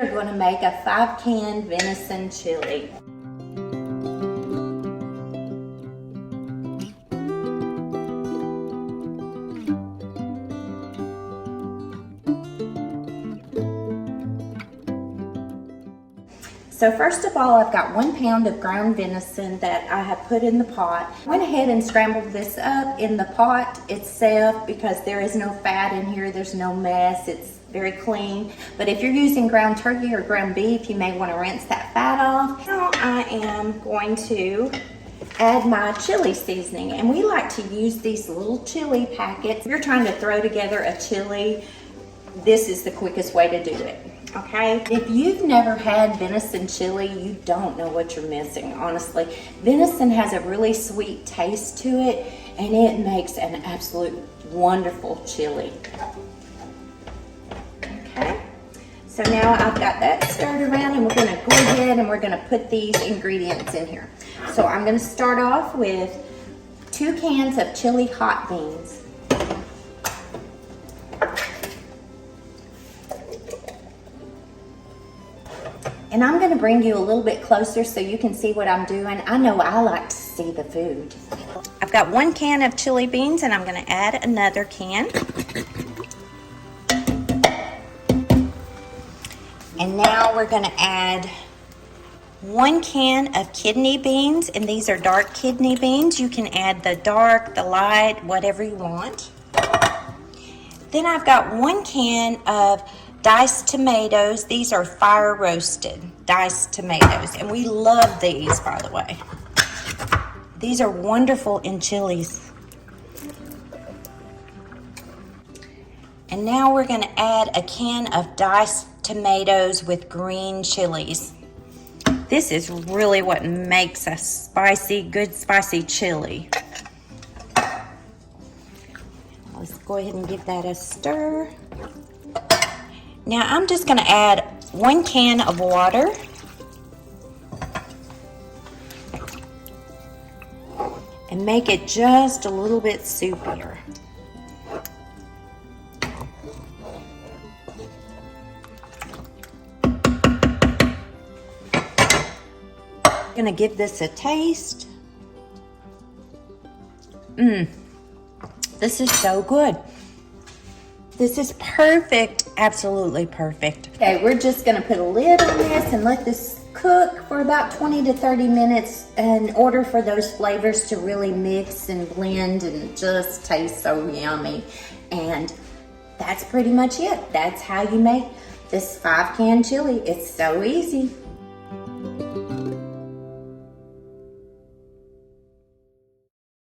We're going to make a 5-can venison chili. So first of all, I've got 1 pound of ground venison that I have put in the pot. I went ahead and scrambled this up in the pot itself because there is no fat in here, there's no mess, it's very clean. But if you're using ground turkey or ground beef, you may want to rinse that fat off. Now I am going to add my chili seasoning, and we like to use these little chili packets. If you're trying to throw together a chili, this is the quickest way to do it. Okay, if you've never had venison chili, you don't know what you're missing, honestly. Venison has a really sweet taste to it, and it makes an absolute wonderful chili. Okay, so now I've got that stirred around, and we're going to go ahead and we're going to put these ingredients in here. So I'm going to start off with 2 cans of chili hot beans. And I'm going to bring you a little bit closer so you can see what I'm doing. I know I like to see the food. I've got 1 can of chili beans, and I'm going to add another can. And now we're going to add 1 can of kidney beans, and these are dark kidney beans. You can add the dark, the light, whatever you want. Then I've got 1 can of diced tomatoes. These are fire roasted diced tomatoes, and we love these, by the way. These are wonderful in chilies. And now we're going to add a can of diced tomatoes with green chilies. This is really what makes a spicy, good spicy chili. Let's go ahead and give that a stir. Now I'm just going to add 1 can of water. And make it just a little bit soupier. I'm going to give this a taste. This is so good. This is perfect, absolutely perfect. Okay, we're just gonna put a lid on this and let this cook for about 20 to 30 minutes in order for those flavors to really mix and blend and just taste so yummy. And that's pretty much it. That's how you make this 5-can chili. It's so easy.